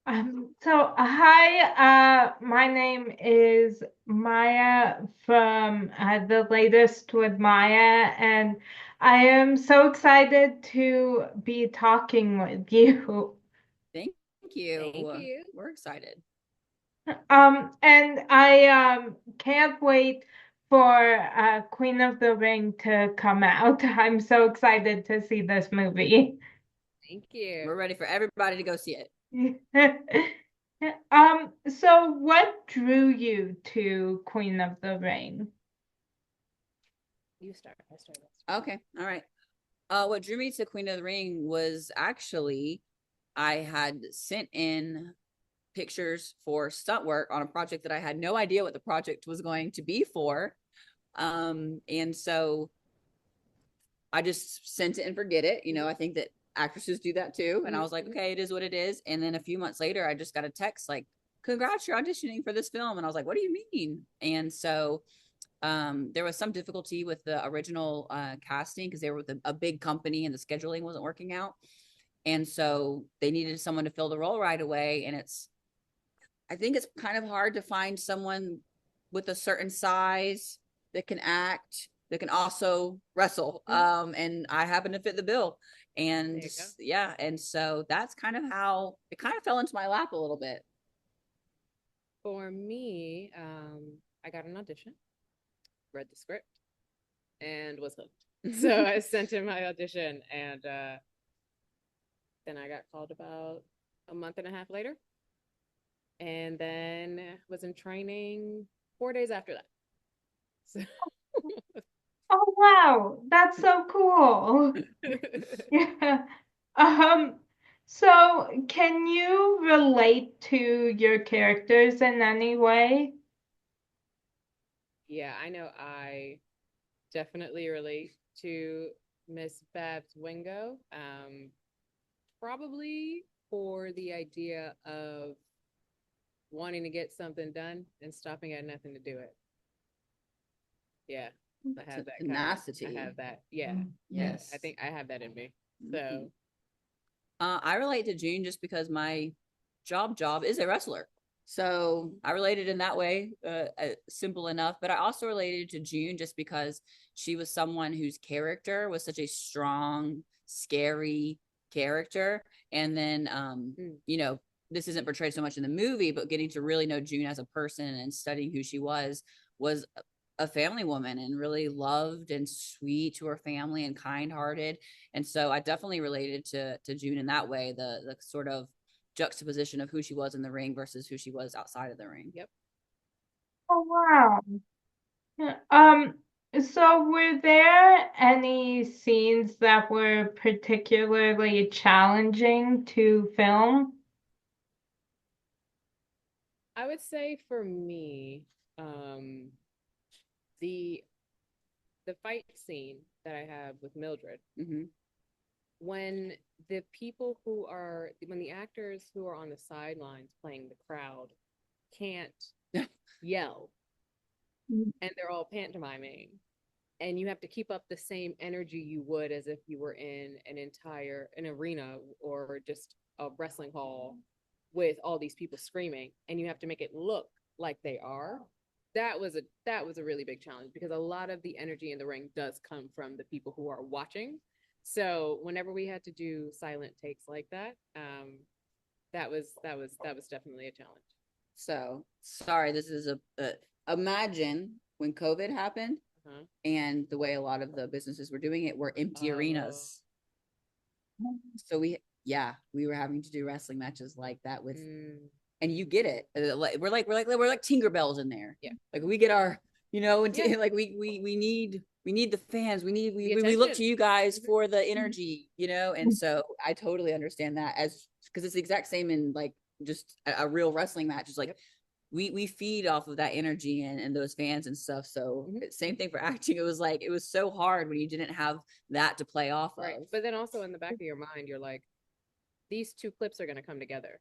Hi, my name is Maya from the latest with Maya, and I am so excited to be talking with you. Thank you. Thank you. We're excited. And I can't wait for Queen of the Ring to come out. I'm so excited to see this movie. Thank you. We're ready for everybody to go see it. So what drew you to Queen of the Ring? You start. I start. Okay. All right. What drew me to Queen of the Ring was actually I had sent in pictures for stunt work on a project that I had no idea what the project was going to be for. And so I just sent it and forget it. I think that actresses do that too. And I was like, okay, it is what it is. And then a few months later, I just got a text like, congrats, you're auditioning for this film. And I was like, what do you mean? And so there was some difficulty with the original casting because they were with a big company and the scheduling wasn't working out. And so they needed someone to fill the role right away. And I think it's kind of hard to find someone with a certain size that can act, that can also wrestle. And I happen to fit the bill. And yeah, and so that's kind of how it kind of fell into my lap a little bit. For me, I got an audition, read the script, and was hooked. So I sent in my audition, and then I got called about a month and a half later, and then was in training 4 days after that. So Oh wow, that's so cool. Yeah. Um, so can you relate to your characters in any way? yeah, I know I definitely relate to Miss Babs Wingo. Probably for the idea of wanting to get something done and stopping at nothing to do it. Yeah, I have that tenacity. I have that. Yeah, yes. I think I have that in me. So I relate to June just because my job is a wrestler. So I related in that way, simple enough. But I also related to June just because she was someone whose character was such a strong, scary character. And then, this isn't portrayed so much in the movie, but getting to really know June as a person and studying who she was a family woman and really loved and sweet to her family and kind-hearted. And so I definitely related to June in that way, the sort of juxtaposition of who she was in the ring versus who she was outside of the ring. yep. Oh wow. Yeah, so were there any scenes that were particularly challenging to film? I would say for me, um, the the fight scene that I have with Mildred, when when the actors who are on the sidelines playing the crowd can't yell and they're all pantomiming and you have to keep up the same energy you would as if you were in an arena or just a wrestling hall with all these people screaming, and you have to make it look like they are. That was a really big challenge because a lot of the energy in the ring does come from the people who are watching. So whenever we had to do silent takes like that, that was definitely a challenge. So sorry, this is imagine when COVID happened and the way a lot of the businesses were doing it were empty arenas. So we were having to do wrestling matches like that with, and you get it. We're like Tinkerbells in there. Yeah, like we get our, like we need the fans. We look to you guys for the energy, and so I totally understand that as because it's the exact same in like just a real wrestling match. It's like we feed off of that energy and those fans and stuff. So same thing for acting. It was so hard when you didn't have that to play off right. of. But then also in the back of your mind, you're like, these two clips are going to come together.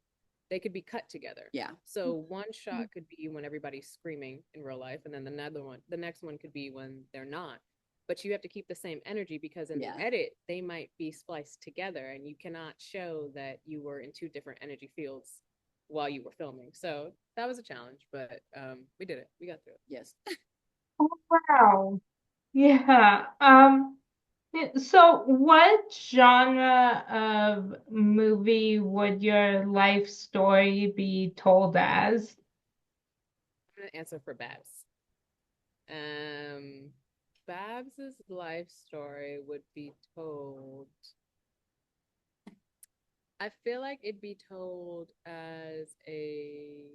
They could be cut together. Yeah. So one shot could be when everybody's screaming in real life, and then the next one could be when they're not. But you have to keep the same energy because in the edit, they might be spliced together, and you cannot show that you were in two different energy fields while you were filming. So that was a challenge, but we did it. We got through it. Yes. Oh, wow. Yeah. So what genre of movie would your life story be told as? I'm gonna answer for Babs. Um, Babs's life story would be told. I feel like it'd be told as a.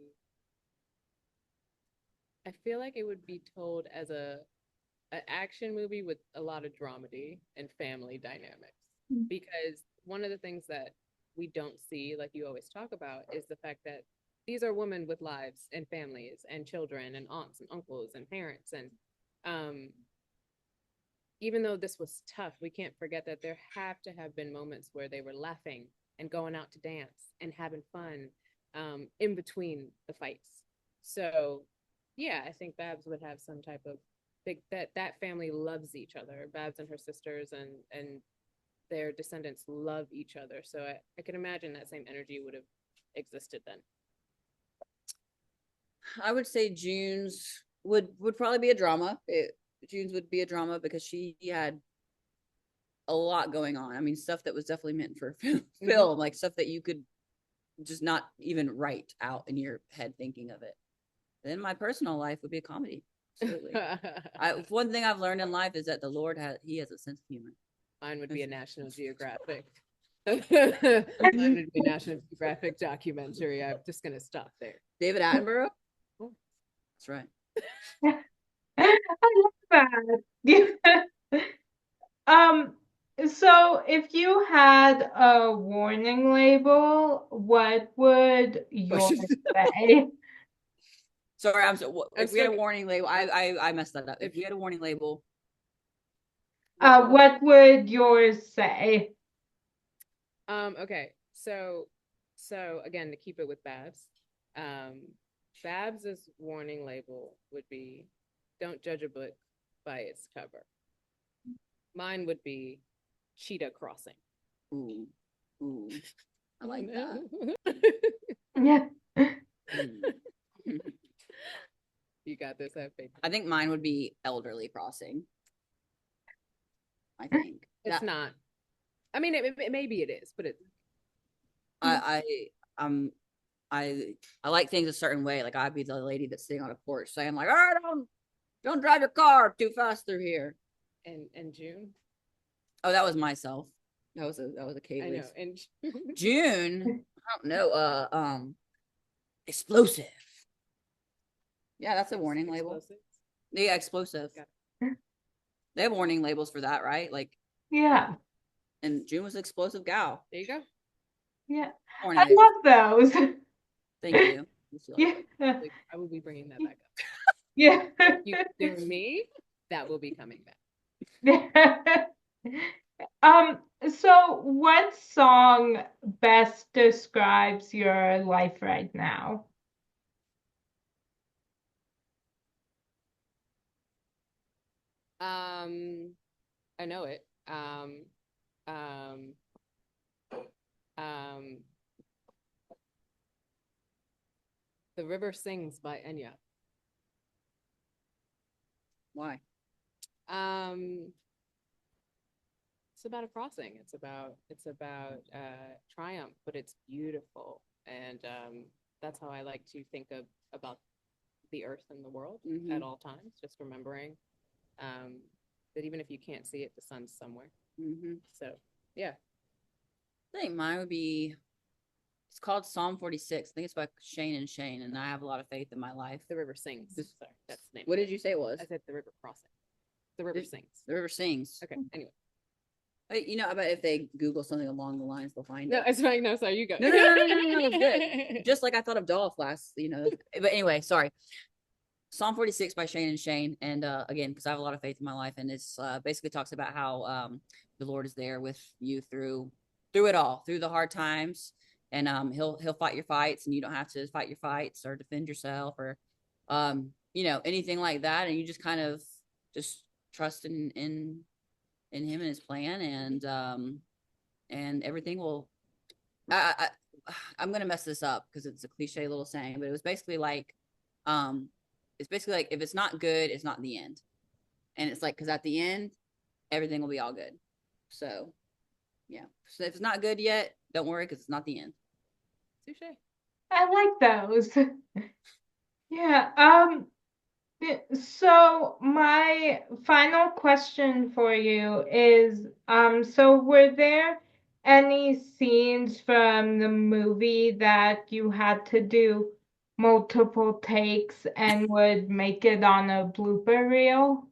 I feel like it would be told as a an action movie with a lot of dramedy and family dynamics. Because one of the things that we don't see, like you always talk about, is the fact that these are women with lives and families and children and aunts and uncles and parents. And um, even though this was tough, we can't forget that there have to have been moments where they were laughing and going out to dance and having fun in between the fights. So, yeah, I think Babs would have some type of big that family loves each other. Babs and her sisters and their descendants love each other. So I can imagine that same energy would have existed then. I would say June's would probably be a drama. June's would be a drama because she had a lot going on. I mean, stuff that was definitely meant for film, like stuff that you could just not even write out in your head thinking of it. Then my personal life would be a comedy. Absolutely. One thing I've learned in life is that the Lord he has a sense of humor. Mine would be a National Geographic. Mine would be a National Geographic documentary. I'm just gonna stop there. David Attenborough. That's right. I love that. So if you had a warning label, what would yours say? Sorry, if we had a warning label, I messed that up. If we had a warning label, what would yours say? Okay. So again, to keep it with Babs, Babs's warning label would be, "Don't judge a book by its cover." Mine would be cheetah crossing. Ooh, I like that. Yeah. You got this, I have faith. I think mine would be elderly crossing. I think it's not. I mean, maybe it is, but it's. I like things a certain way. Like I'd be the lady that's sitting on a porch saying like, "All right, don't drive your car too fast through here." And June. Oh, that was myself. That was a Kailey. I know. And June. I don't know. Explosive. Yeah, that's a warning label. Yeah, explosive. They have warning labels for that, right? Like, yeah. And June was an explosive gal. There you go. Yeah, warning I labels. love those. Thank you. Yeah, I will be bringing that back up. yeah. You do me, that will be coming back. So what song best describes your life right now? I know it. The River Sings by Enya. Why? It's about a crossing. It's about triumph, but it's beautiful, and that's how I like to think about the earth and the world at all times. Just remembering that even if you can't see it, the sun's somewhere. So yeah, I think mine would be. It's called Psalm 46. I think it's by Shane and Shane, and I have a lot of faith in my life. The River Sings. Sorry, that's the name. What did you say it was? I said The River Crossing. The River Sings. The River Sings. Okay. Anyway. You know, I bet if they Google something along the lines, they'll find it. No, it's fine. No, sorry, you go. No, it's good. Just like I thought of Dolph last, But anyway, sorry. Psalm 46 by Shane and Shane. And again, because I have a lot of faith in my life, and it's basically talks about how the Lord is there with you through it all, through the hard times. And he'll fight your fights, and you don't have to fight your fights or defend yourself or anything like that. And you just kind of just trust in him and his plan, and everything will. I'm gonna mess this up because it's a cliche little saying, but it was basically like, it's basically like if it's not good, it's not the end, and it's like because at the end, everything will be all good. So, yeah. So if it's not good yet, don't worry because it's not the end. Touche. I like those. Yeah. So my final question for you is, so were there any scenes from the movie that you had to do multiple takes and would make it on a blooper reel?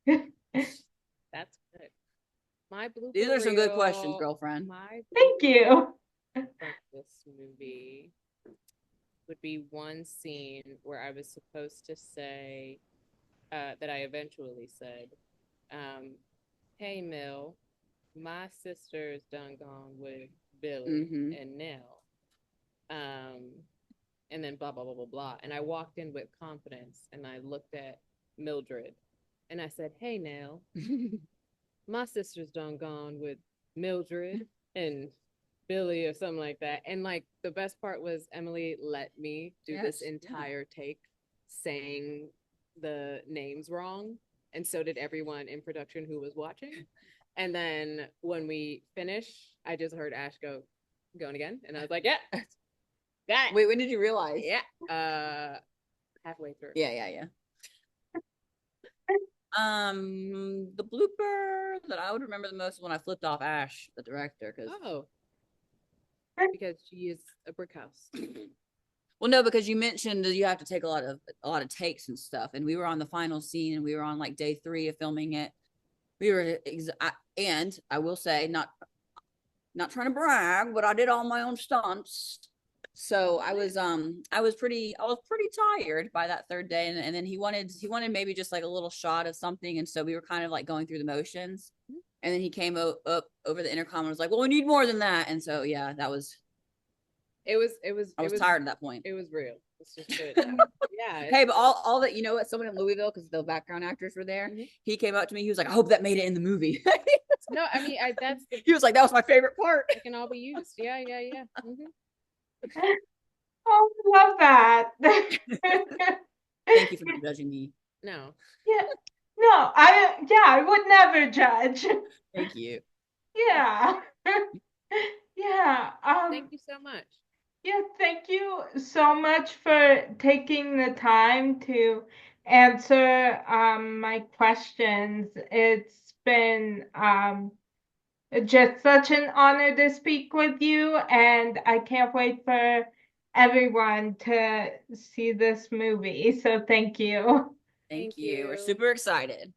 That's good. My These blooper are some good questions, reel. girlfriend. My Thank blooper you. from this movie would be one scene where I was supposed to say that I eventually said, um, "Hey Mill, my sister's done gone with Billy Mm-hmm. and Nell." Um, and then blah blah blah blah blah. And I walked in with confidence, and I looked at Mildred, and I said, "Hey Nell, my sister's done gone with Mildred and Billy or something like that." And like the best part was Emily let me do Yes, this yeah. entire take saying the names wrong. And so did everyone in production who was watching. And then when we finish, I just heard Ash go, "Going again." And I was like, "Yeah, got it." Wait, when did you realize? Yeah. Halfway through. Yeah. The blooper that I would remember the most is when I flipped off Ash, the director, because Oh, because she is a brick house. well, no, because you mentioned that you have to take a lot of takes and stuff, and we were on the final scene, and we were on like day 3 of filming it. We were, and I will say, not trying to brag, but I did all my own stunts. So I was pretty tired by that third day, and then he wanted maybe just like a little shot of something, and so we were kind of like going through the motions, and then he came up over the intercom and was like, "Well, we need more than that," and so yeah, I was tired at that point. It was real. Let's just put it Mm. that. Yeah. Hey, but all that, what, someone in Louisville, because the background actors were there, he came up to me. He was like, "I hope that made it in the movie." No, I mean, that's the, He was like, "That was my favorite part." it can all be used. Yeah. Oh, I love that. Thank you for not judging me. No, Yeah. No, I would never judge. Thank you. Yeah. Yeah. thank you so much. Yeah, thank you so much for taking the time to answer my questions. It's been just such an honor to speak with you, and I can't wait for everyone to see this movie. So thank you. Thank Thank you. We're you. super excited.